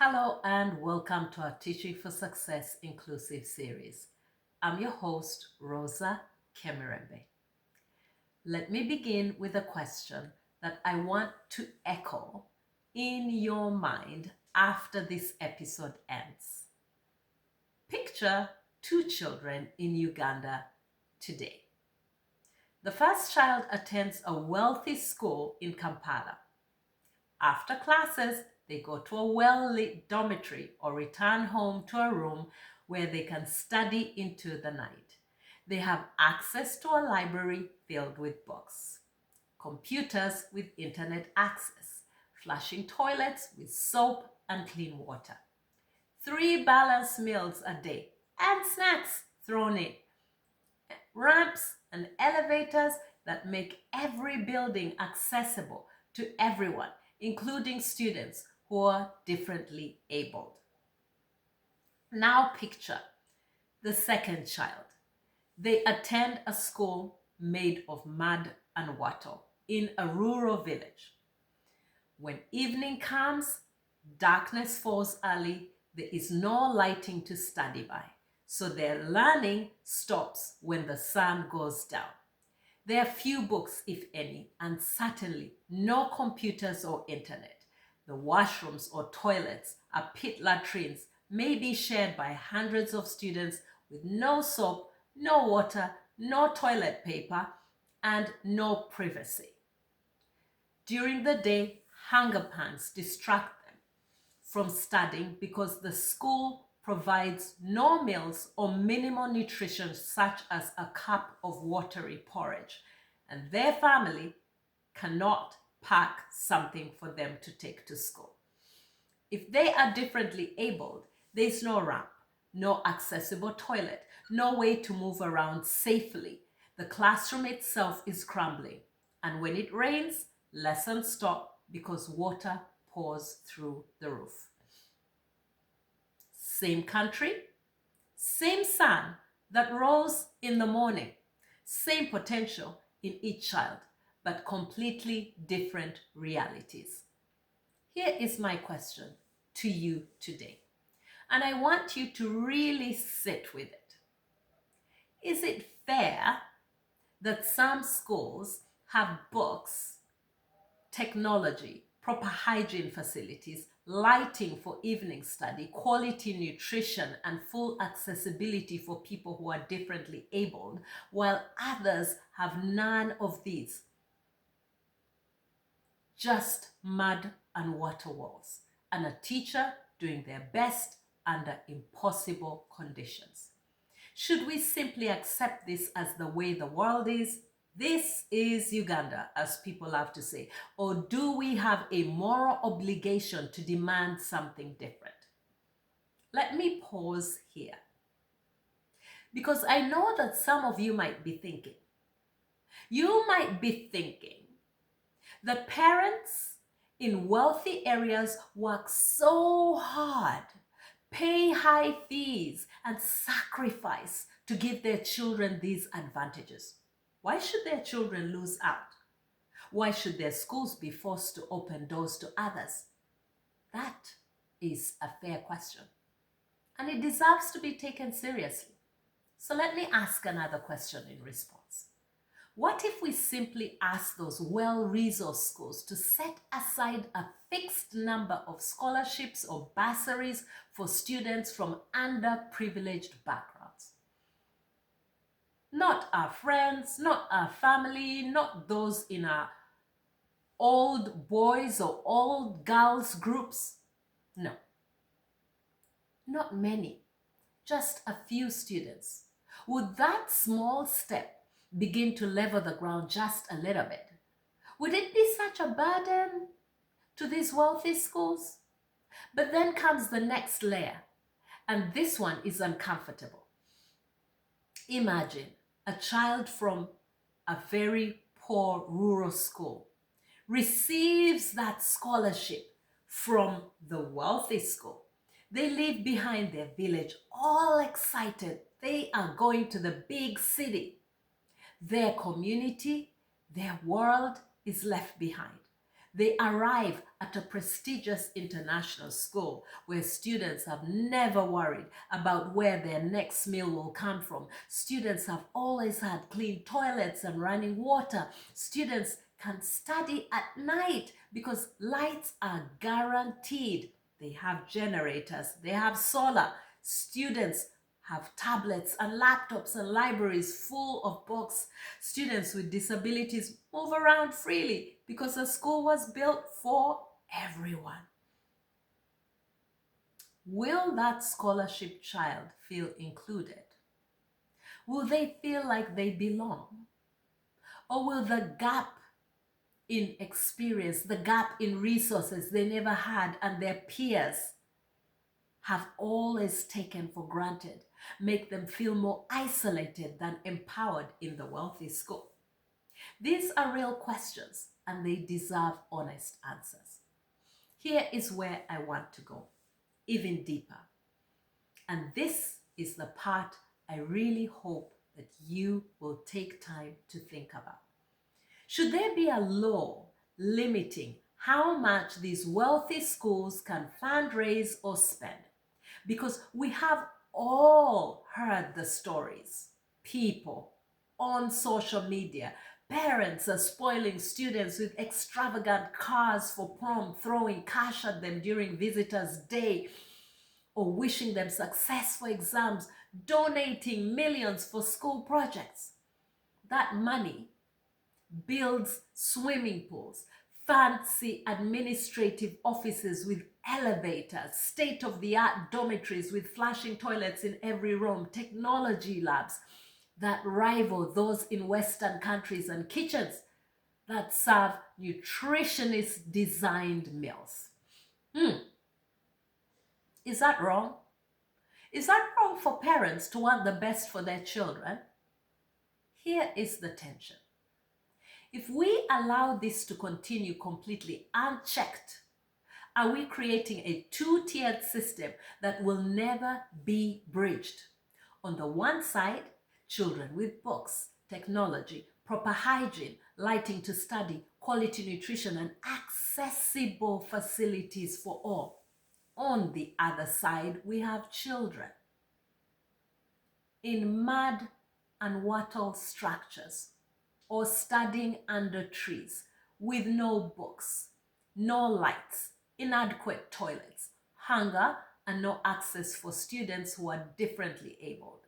Hello and welcome to our Teaching for Success Inclusive series. I'm your host, Rosa Kemirembe. Let me begin with a question that I want to echo in your mind after this episode ends. Picture two children in Uganda today. The first child attends a wealthy school in Kampala. After classes, they go to a well-lit dormitory or return home to a room where they can study into the night. They have access to a library filled with books, computers with internet access, flushing toilets with soap and clean water, 3 balanced meals a day and snacks thrown in, ramps and elevators that make every building accessible to everyone, including students who are differently abled. Now picture the second child. They attend a school made of mud and wattle in a rural village. When evening comes, darkness falls early, there is no lighting to study by, so their learning stops when the sun goes down. There are few books, if any, and certainly no computers or internet. The washrooms or toilets are pit latrines, may be shared by hundreds of students with no soap, no water, no toilet paper, and no privacy. During the day, hunger pangs distract them from studying because the school provides no meals or minimal nutrition such as a cup of watery porridge, and their family cannot pack something for them to take to school. If they are differently abled, there's no ramp, no accessible toilet, no way to move around safely. The classroom itself is crumbling, and when it rains, lessons stop because water pours through the roof. Same country, same sun that rose in the morning, same potential in each child, but completely different realities. Here is my question to you today, and I want you to really sit with it. Is it fair that some schools have books, technology, proper hygiene facilities, lighting for evening study, quality nutrition, and full accessibility for people who are differently abled, while others have none of these? Just mud and water walls, and a teacher doing their best under impossible conditions. Should we simply accept this as the way the world is? This is Uganda, as people love to say. Or do we have a moral obligation to demand something different? Let me pause here, because I know that some of you might be thinking. You might be thinking that parents in wealthy areas work so hard, pay high fees, and sacrifice to give their children these advantages. Why should their children lose out? Why should their schools be forced to open doors to others? That is a fair question, and it deserves to be taken seriously. So let me ask another question in response. What if we simply ask those well-resourced schools to set aside a fixed number of scholarships or bursaries for students from underprivileged backgrounds? Not our friends, not our family, not those in our old boys or old girls groups. No, not many, just a few students. Would that small step begin to level the ground just a little bit? Would it be such a burden to these wealthy schools? But then comes the next layer, and this one is uncomfortable. Imagine a child from a very poor rural school receives that scholarship from the wealthy school. They leave behind their village all excited. They are going to the big city. Their community, their world is left behind. They arrive at a prestigious international school where students have never worried about where their next meal will come from. Students have always had clean toilets and running water. Students can study at night because lights are guaranteed. They have generators, they have solar. Students have tablets and laptops and libraries full of books. Students with disabilities move around freely because the school was built for everyone. Will that scholarship child feel included? Will they feel like they belong? Or will the gap in experience, the gap in resources they never had and their peers have always taken for granted make them feel more isolated than empowered in the wealthy school? These are real questions and they deserve honest answers. Here is where I want to go, even deeper. And this is the part I really hope that you will take time to think about. Should there be a law limiting how much these wealthy schools can fundraise or spend? Because we have all heard the stories. People on social media, parents are spoiling students with extravagant cars for prom, throwing cash at them during visitors' day, or wishing them success for exams, donating millions for school projects. That money builds swimming pools, fancy administrative offices with elevators, state-of-the-art dormitories with flashing toilets in every room, technology labs that rival those in Western countries, and kitchens that serve nutritionist-designed meals. Is that wrong? Is that wrong for parents to want the best for their children? Here is the tension. If we allow this to continue completely unchecked, are we creating a two-tiered system that will never be bridged? On the one side, children with books, technology, proper hygiene, lighting to study, quality nutrition, and accessible facilities for all. On the other side, we have children in mud and wattle structures, or studying under trees with no books, no lights, inadequate toilets, hunger, and no access for students who are differently abled.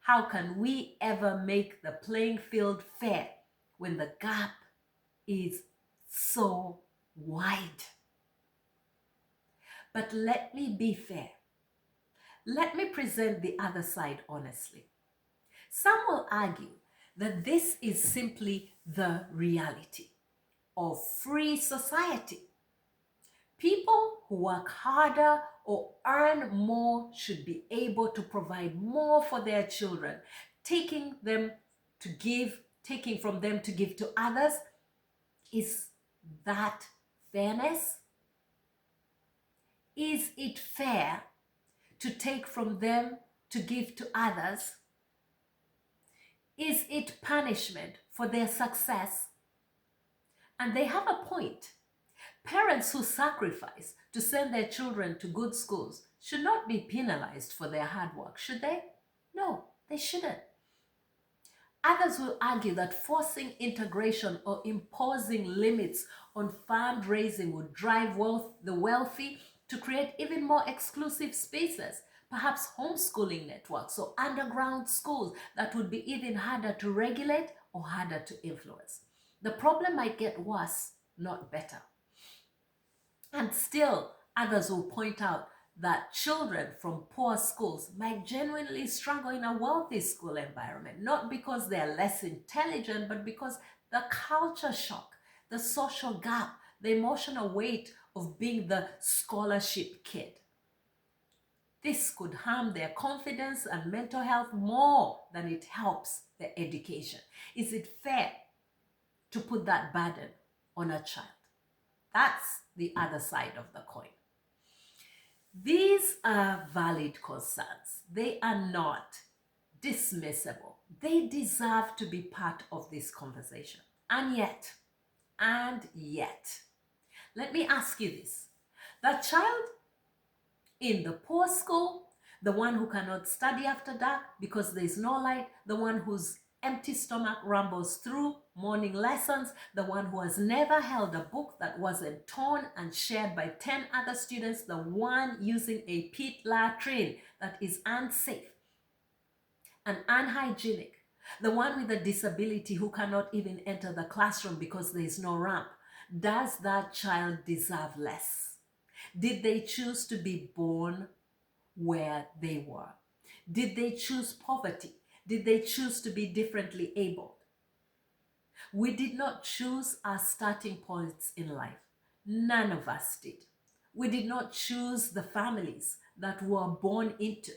How can we ever make the playing field fair when the gap is so wide? But let me be fair. Let me present the other side honestly. Some will argue that this is simply the reality of free society. People who work harder or earn more should be able to provide more for their children, taking from them to give to others. Is that fairness? Is it fair to take from them to give to others? Is it punishment for their success? And they have a point. Parents who sacrifice to send their children to good schools should not be penalized for their hard work, should they? No, they shouldn't. Others will argue that forcing integration or imposing limits on fundraising would drive the wealthy to create even more exclusive spaces, perhaps homeschooling networks or underground schools that would be even harder to regulate or harder to influence. The problem might get worse, not better. And still, others will point out that children from poor schools might genuinely struggle in a wealthy school environment, not because they're less intelligent, but because the culture shock, the social gap, the emotional weight of being the scholarship kid. This could harm their confidence and mental health more than it helps their education. Is it fair to put that burden on a child? That's the other side of the coin. These are valid concerns. They are not dismissible. They deserve to be part of this conversation. And yet, Let me ask you this. The child in the poor school, the one who cannot study after dark because there is no light, the one whose empty stomach rumbles through morning lessons, the one who has never held a book that wasn't torn and shared by 10 other students, the one using a pit latrine that is unsafe and unhygienic, the one with a disability who cannot even enter the classroom because there is no ramp. Does that child deserve less? Did they choose to be born where they were? Did they choose poverty? Did they choose to be differently abled? We did not choose our starting points in life. None of us did. We did not choose the families that we were born into.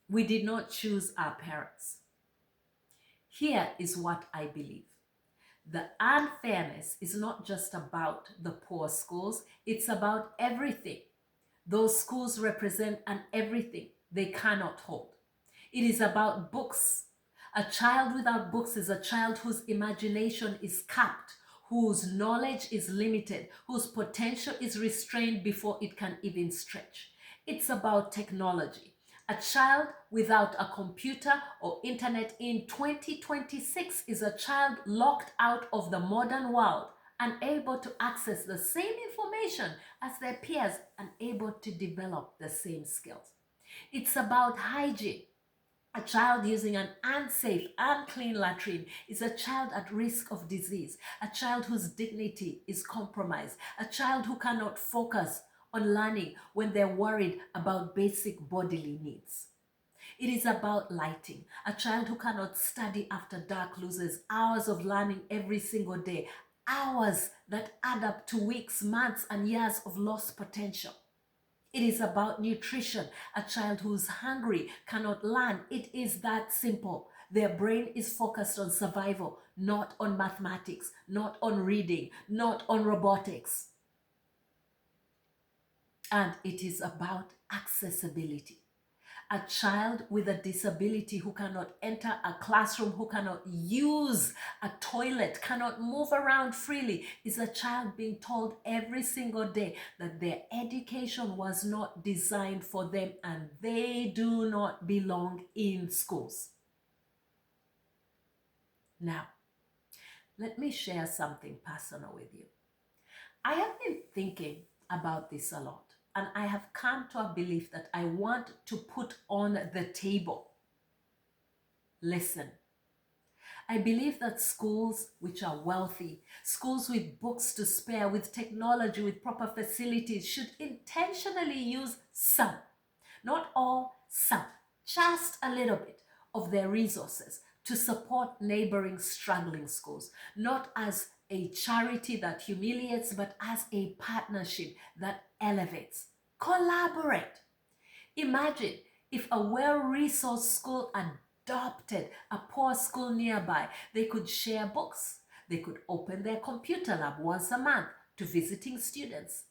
We did not choose our parents. Here is what I believe. The unfairness is not just about the poor schools, it's about everything. Those schools represent an everything they cannot hold. It is about books. A child without books is a child whose imagination is capped, whose knowledge is limited, whose potential is restrained before it can even stretch. It's about technology. A child without a computer or internet in 2026 is a child locked out of the modern world, unable to access the same information as their peers, unable to develop the same skills. It's about hygiene. A child using an unsafe, unclean latrine is a child at risk of disease, a child whose dignity is compromised, a child who cannot focus on learning when they're worried about basic bodily needs. It is about lighting. A child who cannot study after dark loses hours of learning every single day, hours that add up to weeks, months, and years of lost potential. It is about nutrition. A child who's hungry cannot learn. It is that simple. Their brain is focused on survival, not on mathematics, not on reading, not on robotics. And it is about accessibility. A child with a disability who cannot enter a classroom, who cannot use a toilet, cannot move around freely, is a child being told every single day that their education was not designed for them and they do not belong in schools. Now, let me share something personal with you. I have been thinking about this a lot. And I have come to a belief that I want to put on the table. Listen, I believe that schools which are wealthy, schools with books to spare, with technology, with proper facilities, should intentionally use some, not all, some, just a little bit of their resources to support neighboring struggling schools, not as a charity that humiliates, but as a partnership that elevates. Collaborate. Imagine if a well-resourced school adopted a poor school nearby. They could share books. They could open their computer lab once a month to visiting students.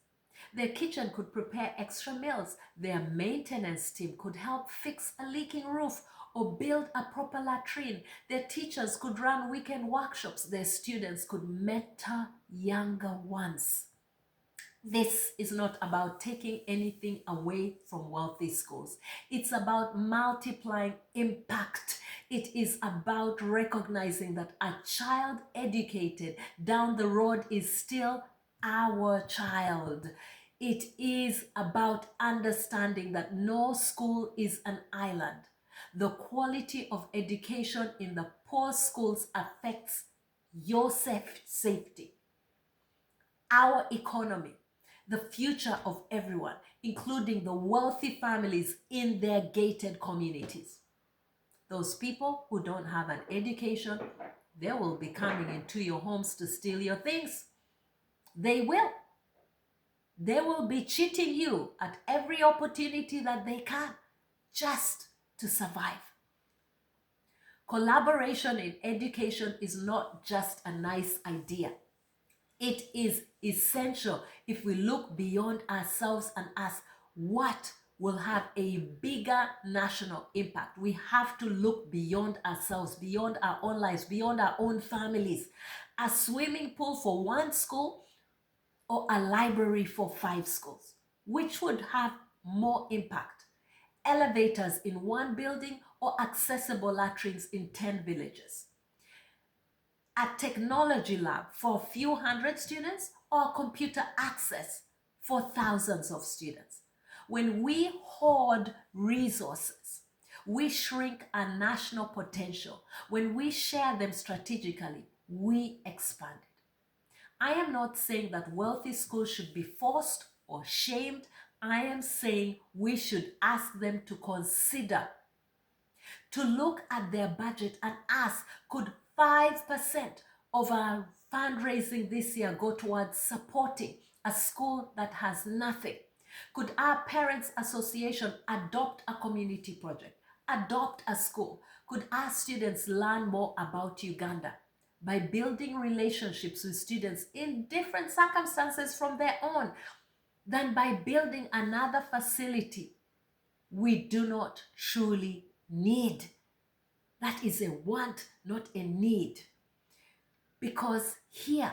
Their kitchen could prepare extra meals. Their maintenance team could help fix a leaking roof or build a proper latrine. Their teachers could run weekend workshops. Their students could mentor younger ones. This is not about taking anything away from wealthy schools. It's about multiplying impact. It is about recognizing that a child educated down the road is still our child. It is about understanding that no school is an island. The quality of education in the poor schools affects your safety, our economy, the future of everyone, including the wealthy families in their gated communities. Those people who don't have an education, they will be coming into your homes to steal your things. They will. They will be cheating you at every opportunity that they can just to survive. Collaboration in education is not just a nice idea. It is essential if we look beyond ourselves and ask what will have a bigger national impact. We have to look beyond ourselves, beyond our own lives, beyond our own families. A swimming pool for one school or a library for 5 schools? Which would have more impact? Elevators in one building or accessible latrines in 10 villages? A technology lab for a few hundred students or computer access for thousands of students? When we hoard resources, we shrink our national potential. When we share them strategically, we expand it. I am not saying that wealthy schools should be forced or shamed. I am saying we should ask them to consider, to look at their budget and ask, could 5% of our fundraising this year go towards supporting a school that has nothing? Could our Parents Association adopt a community project, adopt a school? Could our students learn more about Uganda by building relationships with students in different circumstances from their own than by building another facility we do not truly need? That is a want, not a need. Because here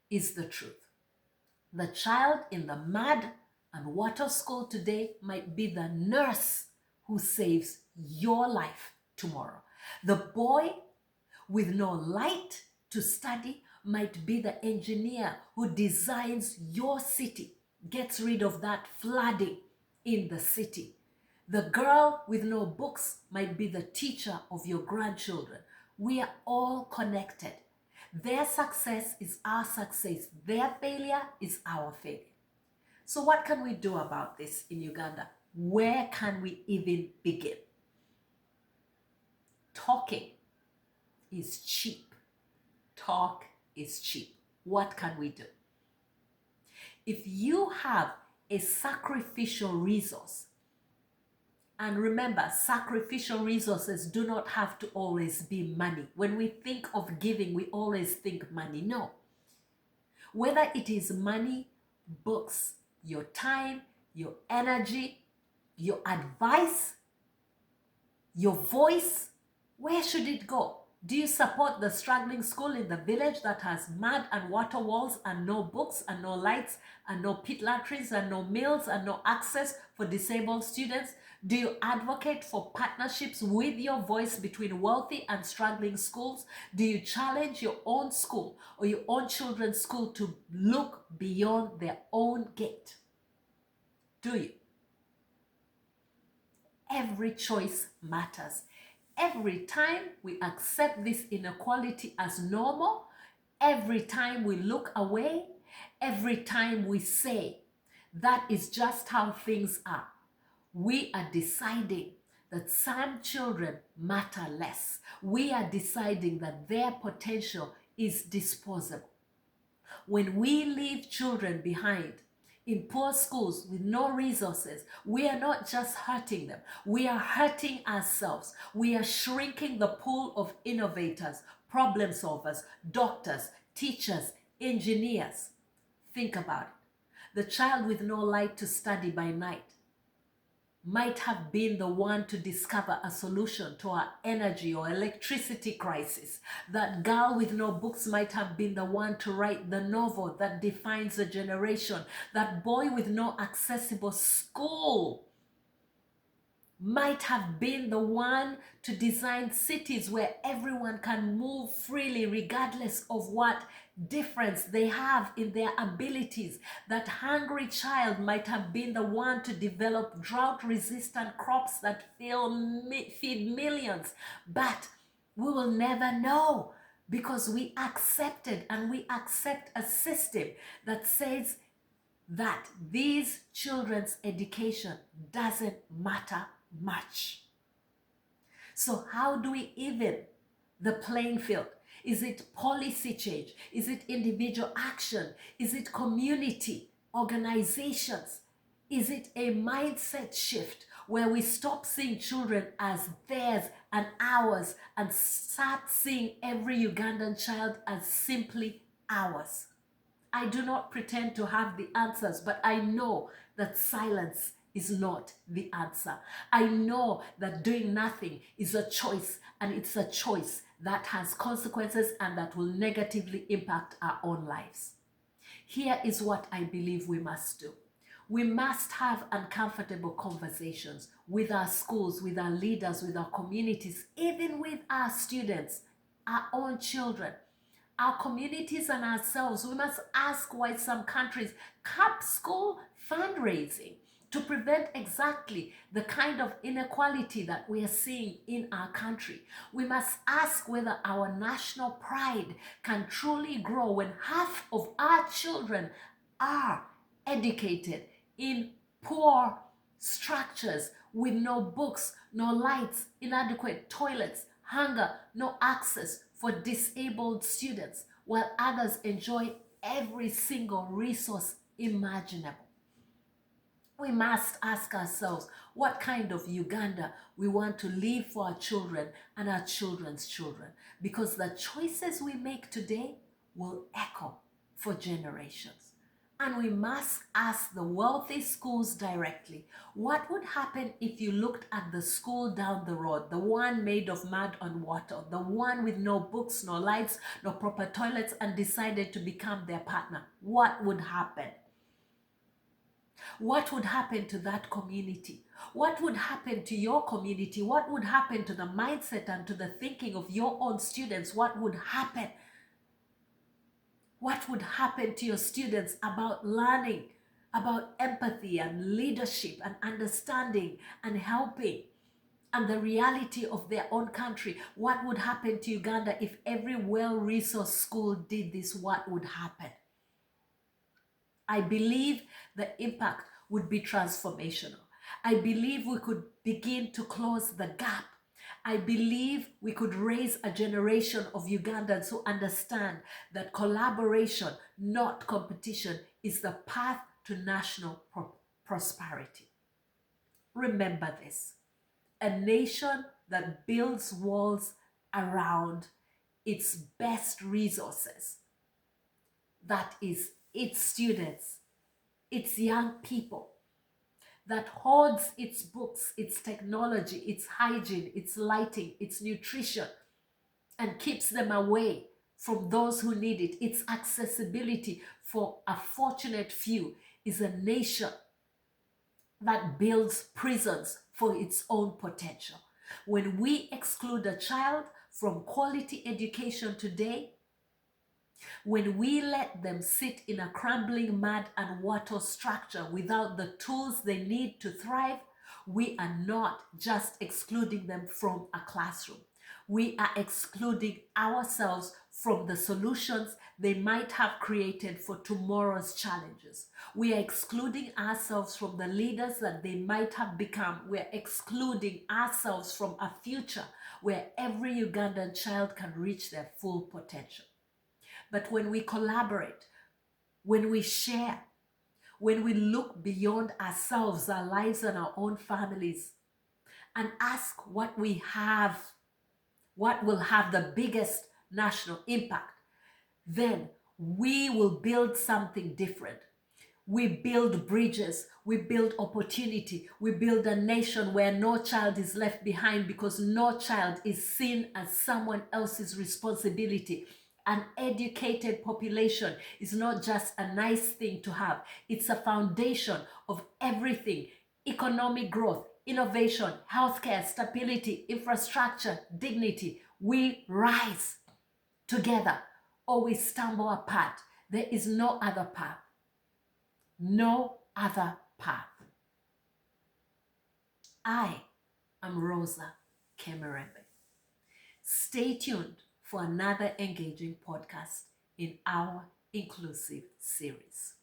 is the truth. The child in the mud and water school today might be the nurse who saves your life tomorrow. The boy with no light to study might be the engineer who designs your city, gets rid of that flooding in the city. The girl with no books might be the teacher of your grandchildren. We are all connected. Their success is our success. Their failure is our failure. So what can we do about this in Uganda? Where can we even begin? Talking is cheap. Talk is cheap. What can we do? If you have a sacrificial resource, and remember, sacrificial resources do not have to always be money. When we think of giving, we always think money. No. Whether it is money, books, your time, your energy, your advice, your voice, where should it go? Do you support the struggling school in the village that has mud and water walls and no books and no lights and no pit latrines and no meals and no access for disabled students? Do you advocate for partnerships with your voice between wealthy and struggling schools? Do you challenge your own school or your own children's school to look beyond their own gate? Do you? Every choice matters. Every time we accept this inequality as normal, every time we look away, every time we say that is just how things are, we are deciding that some children matter less. We are deciding that their potential is disposable. When we leave children behind in poor schools with no resources, we are not just hurting them, we are hurting ourselves. We are shrinking the pool of innovators, problem solvers, doctors, teachers, engineers. Think about it. The child with no light to study by night might have been the one to discover a solution to our energy or electricity crisis. That girl with no books might have been the one to write the novel that defines a generation. That boy with no accessible school might have been the one to design cities where everyone can move freely regardless of what difference they have in their abilities. That hungry child might have been the one to develop drought-resistant crops that feed millions. But we will never know because we accepted and we accept a system that says that these children's education doesn't matter much. So how do we even the playing field? Is it policy change? Is it individual action? Is it community organizations? Is it a mindset shift where we stop seeing children as theirs and ours and start seeing every Ugandan child as simply ours? I do not pretend to have the answers, but I know that silence is not the answer. I know that doing nothing is a choice, and it's a choice that has consequences and that will negatively impact our own lives. Here is what I believe we must do. We must have uncomfortable conversations with our schools, with our leaders, with our communities, even with our students, our own children, our communities and ourselves. We must ask why some countries cap school fundraising to prevent exactly the kind of inequality that we are seeing in our country. We must ask whether our national pride can truly grow when half of our children are educated in poor structures with no books, no lights, inadequate toilets, hunger, no access for disabled students, while others enjoy every single resource imaginable. We must ask ourselves what kind of Uganda we want to leave for our children and our children's children, because the choices we make today will echo for generations. And we must ask the wealthy schools directly, what would happen if you looked at the school down the road, the one made of mud and water, the one with no books, no lights, no proper toilets, and decided to become their partner? What would happen? What would happen to that community? What would happen to your community? What would happen to the mindset and to the thinking of your own students? What would happen? What would happen to your students about learning, about empathy and leadership and understanding and helping and the reality of their own country? What would happen to Uganda if every well-resourced school did this? What would happen? I believe the impact would be transformational. I believe we could begin to close the gap. I believe we could raise a generation of Ugandans who understand that collaboration, not competition, is the path to national prosperity. Remember this: a nation that builds walls around its best resources, that is its students, its young people, that hoards its books, its technology, its hygiene, its lighting, its nutrition, and keeps them away from those who need it, its accessibility for a fortunate few, is a nation that builds prisons for its own potential. When we exclude a child from quality education today, when we let them sit in a crumbling mud and wattle structure without the tools they need to thrive, we are not just excluding them from a classroom. We are excluding ourselves from the solutions they might have created for tomorrow's challenges. We are excluding ourselves from the leaders that they might have become. We are excluding ourselves from a future where every Ugandan child can reach their full potential. But when we collaborate, when we share, when we look beyond ourselves, our lives, and our own families, and ask what we have, what will have the biggest national impact, then we will build something different. We build bridges, we build opportunity, we build a nation where no child is left behind, because no child is seen as someone else's responsibility. An educated population is not just a nice thing to have, it's a foundation of everything: economic growth, innovation, healthcare, stability, infrastructure, dignity. We rise together or we stumble apart. There is no other path. No other path. I am Rosa Kemerembe. Stay tuned for another engaging podcast in our inclusive series.